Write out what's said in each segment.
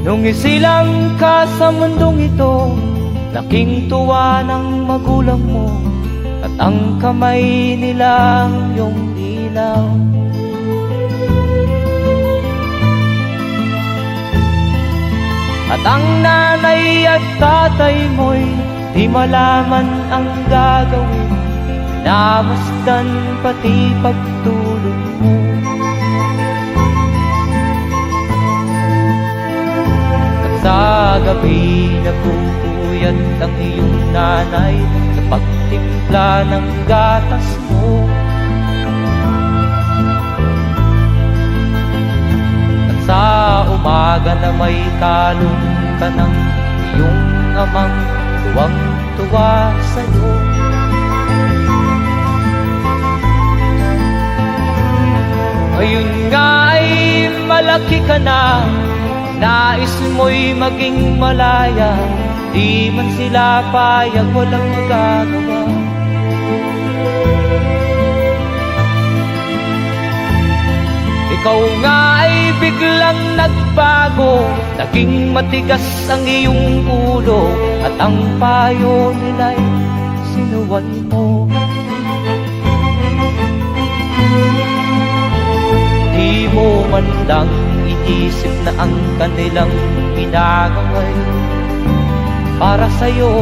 Nung isilang ka sa mundong ito, laking tuwa ng magulang mo, at ang kamay nila iyong ilaw. At ang nanay at tatay mo'y di malaman ang gagawin, namasdan pati pagtulog mo. At sa gabi nagpupuyat ang iyong nanay sa pagtimpla ng gatas mo. At sa umaga na may kalong ka ng iyong amang tuwang-tuwa sa'yo. Ngayon nga ay malaki ka na, nais mo'y maging malaya, di man sila payag, walang magagawa. Ikaw nga ay biglang nagbago, naging matigas ang iyong ulo, at ang payo nila'y sinuway mo. Di mo man lang iisip na ang kanilang ginagaway para sa'yo.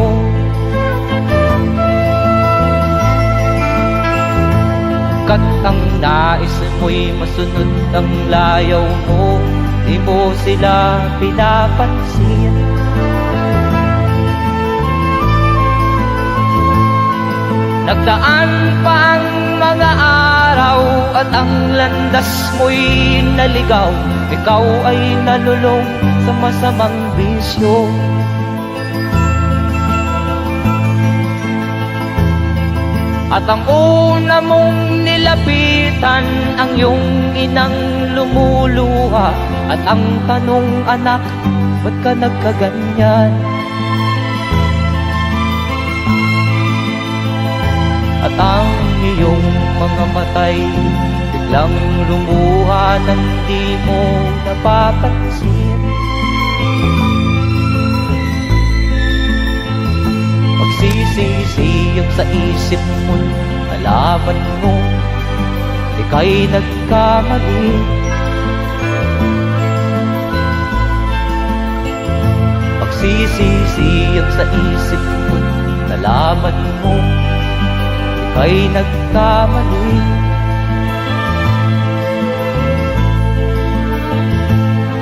Kat ang nais mo'y masunod ang layaw mo, di mo sila pinapansin. Nagdaan pa ang mga araw at ang landas mo'y naligaw, ikaw ay nalulong sa masamang bisyo. At ang una mong nilapitan ang iyong inang lumuluha, at ang tanong, anak, ba't ka nagkaganyan? At ang iyong mga matay biglang lumuha nang di mo napapansin. Magsisisiyag sa isip mo, nalaman mo ika'y nagkamali. Magsisisiyag sa isip mo, nalaman mo ika'y nagkamali.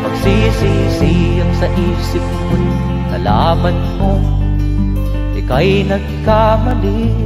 Magsisisiyag sa isip mo, nalaman mo ika'y nagkamali.